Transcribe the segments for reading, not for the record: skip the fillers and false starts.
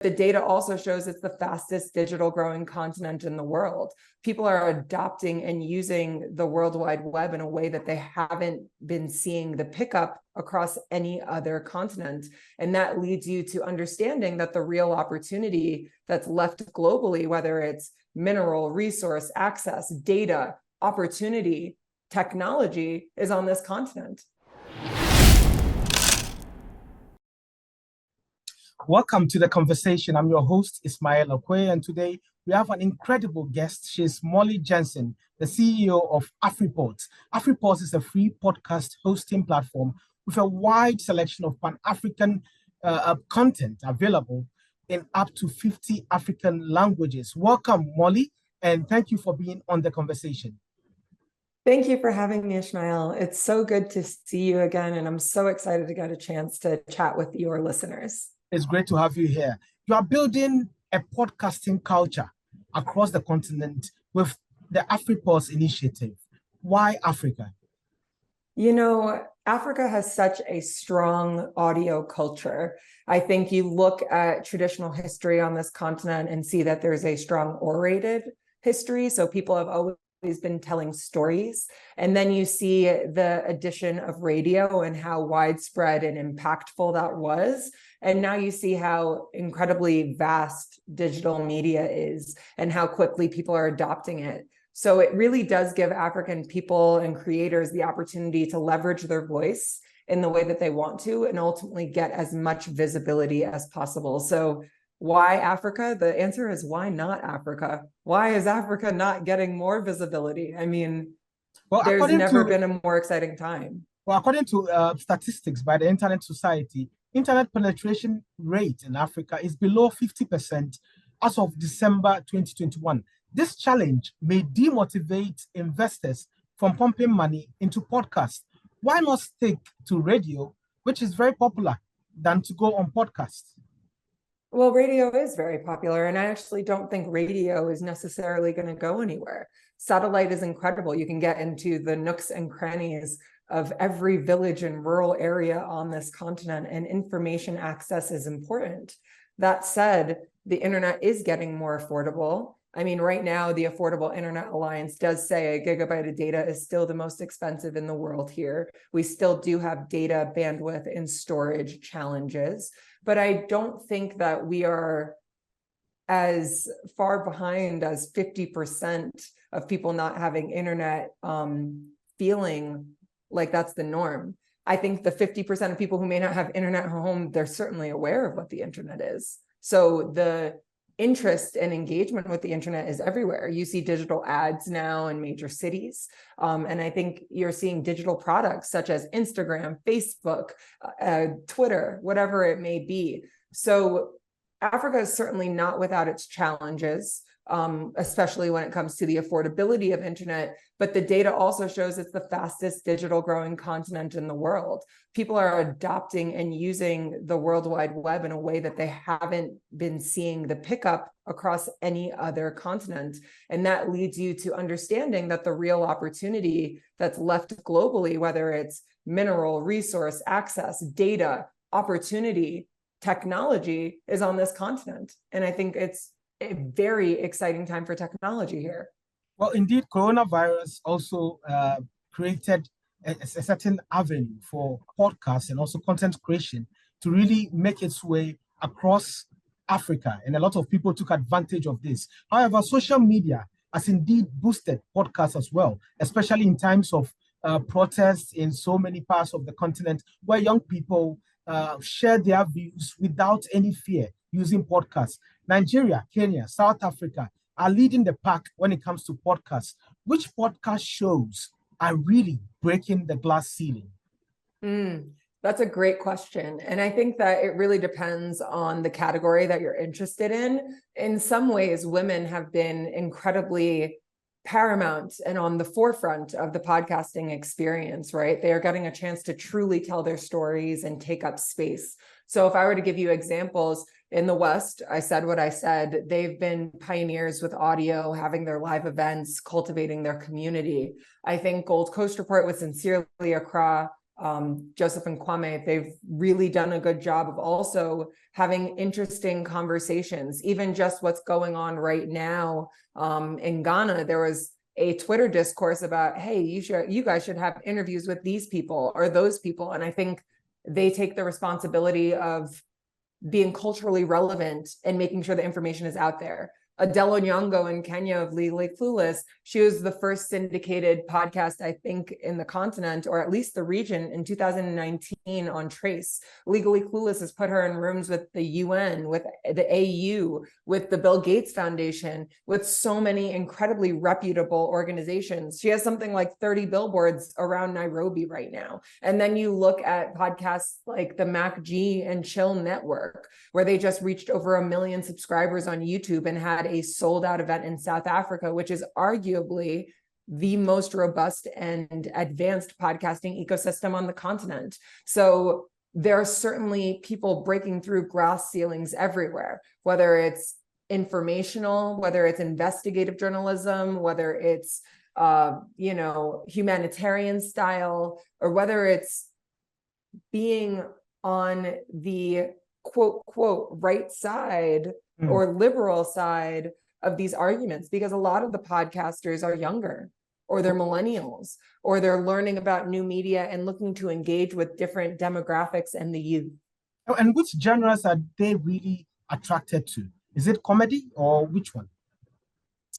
the data also shows it's the fastest digital growing continent in the world. People are adopting and using the World Wide Web in a way that they haven't been seeing the pickup across any other continent. And that leads you to understanding that the real opportunity that's left globally, whether it's mineral, resource, access, data, opportunity, technology, is on this continent. Welcome to the conversation. I'm your host, Ismail Akwei, and today we have an incredible guest. She's Molly Jensen, the CEO of Afripods. Afripods is a free podcast hosting platform with a wide selection of Pan-African content available in up to 50 African languages. Welcome, Molly, and thank you for being on the conversation. Thank you for having me, Ismail. It's so good to see you again, and I'm so excited to get a chance to chat with your listeners. It's great to have you here. You are building a podcasting culture across the continent with the Afripods initiative. Why Africa? You know, Africa has such a strong audio culture. I think you look at traditional history on this continent and see that there's a strong orated history. So people have always been telling stories. And then you see the addition of radio and how widespread and impactful that was. And now you see how incredibly vast digital media is and how quickly people are adopting it. So it really does give African people and creators the opportunity to leverage their voice in the way that they want to and ultimately get as much visibility as possible. So why Africa? The answer is why not Africa? Why is Africa not getting more visibility? I mean, there's never been a more exciting time. Well, according to statistics by the Internet Society, internet penetration rate in Africa is below 50% as of December 2021. This challenge may demotivate investors from pumping money into podcasts. Why not stick to radio, which is very popular, than to go on podcasts? Well, radio is very popular, and I actually don't think radio is necessarily going to go anywhere. Satellite is incredible. You can get into the nooks and crannies of every village and rural area on this continent, and information access is important. That said, the internet is getting more affordable. I mean, right now, the Affordable Internet Alliance does say a gigabyte of data is still the most expensive in the world here. We still do have data, bandwidth, and storage challenges. But I don't think that we are as far behind as 50% of people not having internet feeling like that's the norm. I think the 50% of people who may not have internet at home, they're certainly aware of what the internet is. So the interest and engagement with the internet is everywhere. You see digital ads now in major cities. And I think you're seeing digital products such as Instagram, Facebook, Twitter, whatever it may be. So Africa is certainly not without its challenges, especially when it comes to the affordability of internet. But the data also shows it's the fastest digital growing continent in the world. People are adopting and using the World Wide Web in a way that they haven't been seeing the pickup across any other continent. And that leads you to understanding that the real opportunity that's left globally, whether it's mineral, resource, access, data, opportunity, technology, is on this continent. And I think it's a very exciting time for technology here. Well, indeed, coronavirus also created a certain avenue for podcasts and also content creation to really make its way across Africa. And a lot of people took advantage of this. However, social media has indeed boosted podcasts as well, especially in times of protests in so many parts of the continent where young people share their views without any fear using podcasts. Nigeria, Kenya, South Africa are leading the pack when it comes to podcasts. Which podcast shows are really breaking the glass ceiling? That's a great question. And I think that it really depends on the category that you're interested in. In some ways, women have been incredibly paramount and on the forefront of the podcasting experience, right? They are getting a chance to truly tell their stories and take up space. So if I were to give you examples, in the West, I said what I said. They've been pioneers with audio, having their live events, cultivating their community. I think Gold Coast Report with Sincerely Accra, Joseph and Kwame, they've really done a good job of also having interesting conversations, even just what's going on right now. In Ghana, there was a Twitter discourse about, hey, you guys should have interviews with these people or those people. And I think they take the responsibility of being culturally relevant and making sure the information is out there. Adele Onyango in Kenya of Legally Clueless, she was the first syndicated podcast, I think, in the continent, or at least the region, in 2019 on Trace. Legally Clueless has put her in rooms with the UN, with the AU, with the Bill Gates Foundation, with so many incredibly reputable organizations. She has something like 30 billboards around Nairobi right now. And then you look at podcasts like the MacG and Chill Network, where they just reached over 1 million subscribers on YouTube and had a sold out event in South Africa, which is arguably the most robust and advanced podcasting ecosystem on the continent. So there are certainly people breaking through glass ceilings everywhere, whether it's informational, whether it's investigative journalism, whether it's humanitarian style, or whether it's being on the quote right side or liberal side of these arguments, because a lot of the podcasters are younger, or they're millennials, or they're learning about new media and looking to engage with different demographics and the youth. And which genres are they really attracted to? Is it comedy or which one?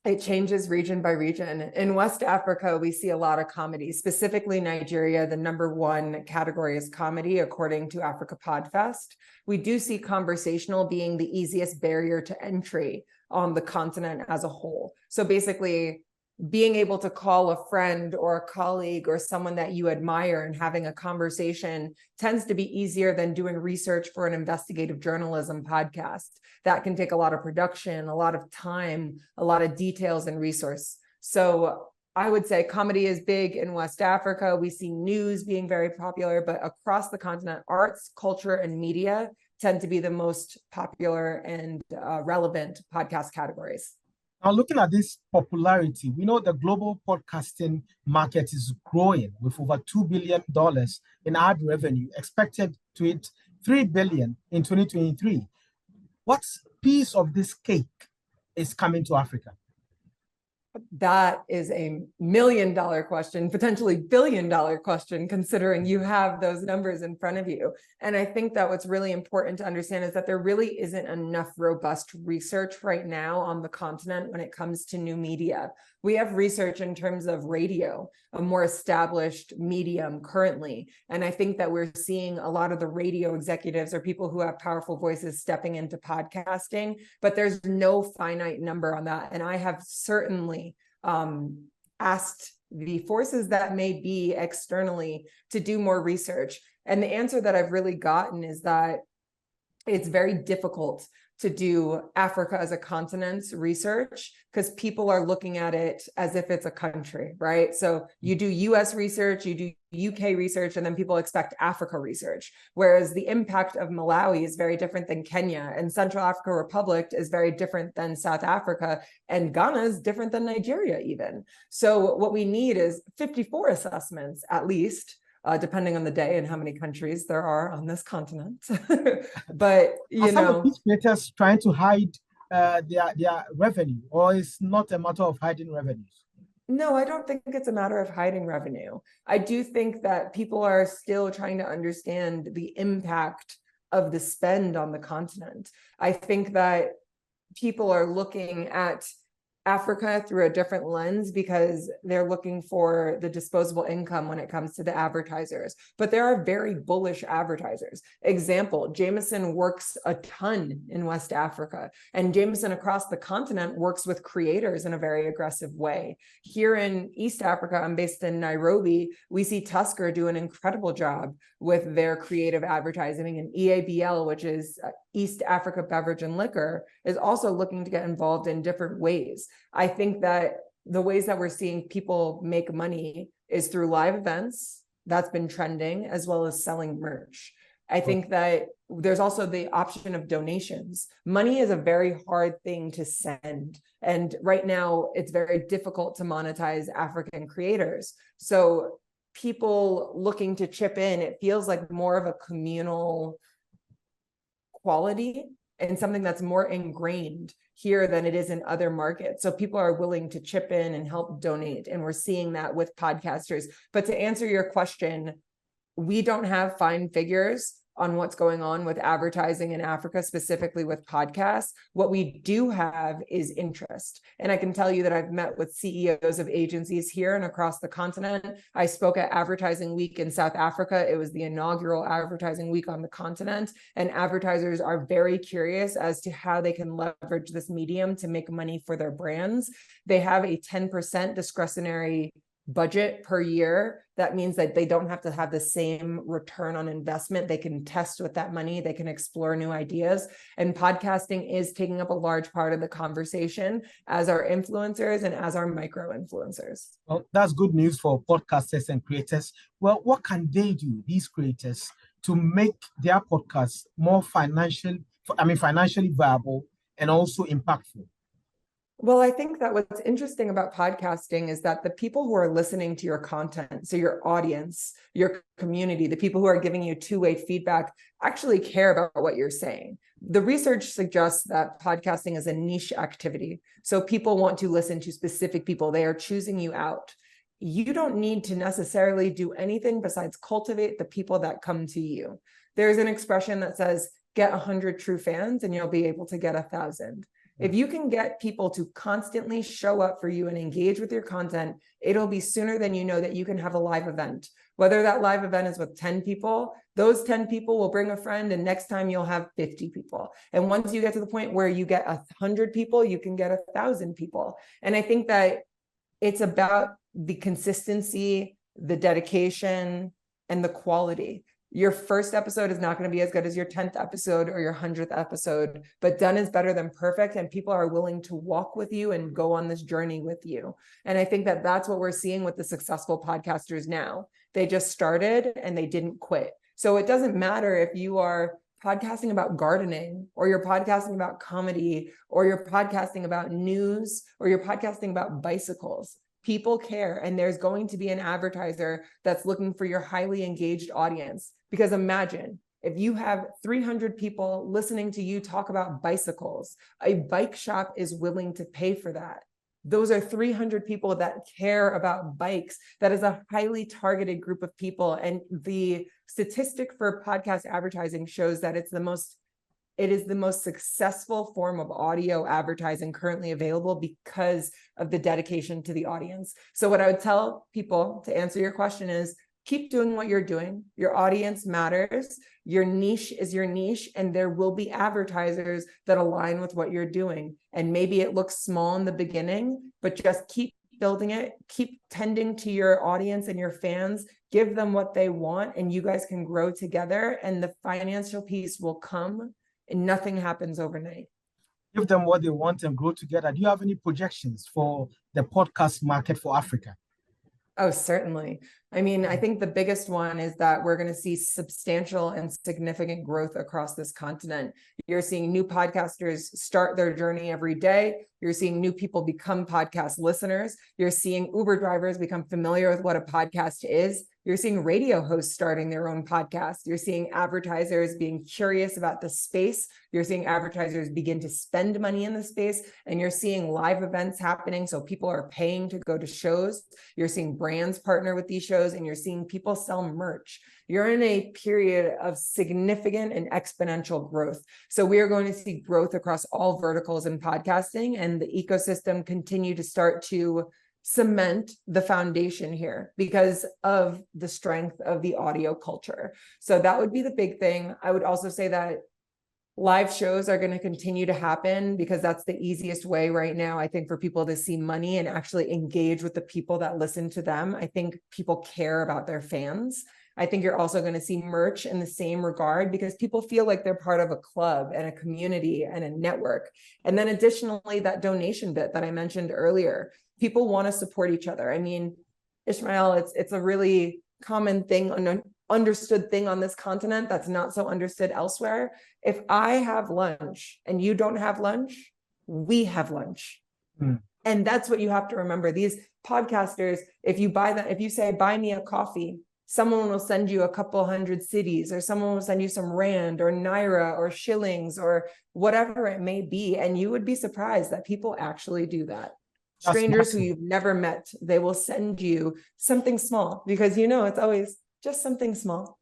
It changes region by region. In West Africa, we see a lot of comedy, specifically Nigeria. The #1 category is comedy, according to Africa Podfest. We do see conversational being the easiest barrier to entry on the continent as a whole. So basically, being able to call a friend or a colleague or someone that you admire and having a conversation tends to be easier than doing research for an investigative journalism podcast. That can take a lot of production, a lot of time, a lot of details and resource. So I would say comedy is big in West Africa. We see news being very popular, but across the continent, arts, culture, and media tend to be the most popular and relevant podcast categories. Now, looking at this popularity, we know the global podcasting market is growing with over $2 billion in ad revenue, expected to hit $3 billion in 2023. What piece of this cake is coming to Africa? That is a $1 million question, potentially $1 billion question, considering you have those numbers in front of you. And I think that what's really important to understand is that there really isn't enough robust research right now on the continent when it comes to new media. We have research in terms of radio, a more established medium currently. And I think that we're seeing a lot of the radio executives or people who have powerful voices stepping into podcasting, but there's no finite number on that. And I have certainly asked the forces that may be externally to do more research. And the answer that I've really gotten is that it's very difficult to do Africa as a continent's research because people are looking at it as if it's a country, right? So you do US research, you do UK research, and then people expect Africa research. Whereas the impact of Malawi is very different than Kenya, and Central African Republic is very different than South Africa, and Ghana is different than Nigeria even. So what we need is 54 assessments at least, depending on the day and how many countries there are on this continent. But are some of these creators trying to hide their revenue, or is not a matter of hiding revenues? No, I don't think it's a matter of hiding revenue. I do think that people are still trying to understand the impact of the spend on the continent. I think that people are looking at Africa through a different lens because they're looking for the disposable income when it comes to the advertisers. But there are very bullish advertisers. Example, Jameson works a ton in West Africa, and Jameson across the continent works with creators in a very aggressive way. Here in East Africa, I'm based in Nairobi, we see Tusker do an incredible job with their creative advertising, and EABL, which is East Africa Beverage and Liquor, is also looking to get involved in different ways. I think that the ways that we're seeing people make money is through live events. That's been trending, as well as selling merch. I think that there's also the option of donations. Money is a very hard thing to send. And right now, it's very difficult to monetize African creators. So people looking to chip in, it feels like more of a communal quality and something that's more ingrained here than it is in other markets. So people are willing to chip in and help donate. And we're seeing that with podcasters. But to answer your question, we don't have fine figures on what's going on with advertising in Africa, specifically with podcasts. What we do have is interest. And I can tell you that I've met with CEOs of agencies here and across the continent. I spoke at Advertising Week in South Africa. It was the inaugural Advertising Week on the continent. And advertisers are very curious as to how they can leverage this medium to make money for their brands. They have a 10% discretionary budget per year. That means that they don't have to have the same return on investment. They can test with that money. They can explore new ideas. And podcasting is taking up a large part of the conversation as our influencers and as our micro influencers. Well, that's good news for podcasters and creators. Well, what can they do, these creators, to make their podcasts more financially viable and also impactful? Well, I think that what's interesting about podcasting is that the people who are listening to your content, so your audience, your community, the people who are giving you two-way feedback, actually care about what you're saying. The research suggests that podcasting is a niche activity. So people want to listen to specific people. They are choosing you out. You don't need to necessarily do anything besides cultivate the people that come to you. There's an expression that says, get 100 true fans and you'll be able to get 1,000. If you can get people to constantly show up for you and engage with your content, it'll be sooner than you know that you can have a live event. Whether that live event is with 10 people, those 10 people will bring a friend, and next time you'll have 50 people. And once you get to the point where you get 100 people, you can get 1,000 people. And I think that it's about the consistency, the dedication, and the quality. Your first episode is not going to be as good as your 10th episode or your 100th episode, but done is better than perfect. And people are willing to walk with you and go on this journey with you. And I think that that's what we're seeing with the successful podcasters now. They just started and they didn't quit. So it doesn't matter if you are podcasting about gardening, or you're podcasting about comedy, or you're podcasting about news, or you're podcasting about bicycles. People care, and there's going to be an advertiser that's looking for your highly engaged audience. Because imagine if you have 300 people listening to you talk about bicycles, a bike shop is willing to pay for that. Those are 300 people that care about bikes. That is a highly targeted group of people. And the statistic for podcast advertising shows that it is the most successful form of audio advertising currently available because of the dedication to the audience. So what I would tell people, to answer your question, is keep doing what you're doing. Your audience matters. Your niche is your niche, and there will be advertisers that align with what you're doing. And maybe it looks small in the beginning, but just keep building it, keep tending to your audience and your fans, give them what they want, and you guys can grow together, and the financial piece will come. And nothing happens overnight. Give them what they want and grow together. Do you have any projections for the podcast market for Africa? Oh, certainly. I mean, I think the biggest one is that we're going to see substantial and significant growth across this continent. You're seeing new podcasters start their journey every day. You're seeing new people become podcast listeners. You're seeing Uber drivers become familiar with what a podcast is. You're seeing radio hosts starting their own podcast. You're seeing advertisers being curious about the space. You're seeing advertisers begin to spend money in the space, and you're seeing live events happening. So people are paying to go to shows. You're seeing brands partner with these shows, and you're seeing people sell merch. You're in a period of significant and exponential growth. So we are going to see growth across all verticals in podcasting, and the ecosystem continue to start to cement the foundation here because of the strength of the audio culture. So that would be the big thing. I would also say that live shows are going to continue to happen because that's the easiest way right now, I think, for people to see money and actually engage with the people that listen to them. I think people care about their fans. I think you're also going to see merch in the same regard because people feel like they're part of a club and a community and a network. And then additionally, that donation bit that I mentioned earlier, people want to support each other. I mean, Ismail, it's a really common thing, an understood thing on this continent that's not so understood elsewhere. If I have lunch and you don't have lunch, we have lunch. And that's what you have to remember. These podcasters, if you say, buy me a coffee, someone will send you a couple hundred cities, or someone will send you some rand or naira or shillings or whatever it may be. And you would be surprised that people actually do that. Strangers who you've never met, they will send you something small, because it's always just something small.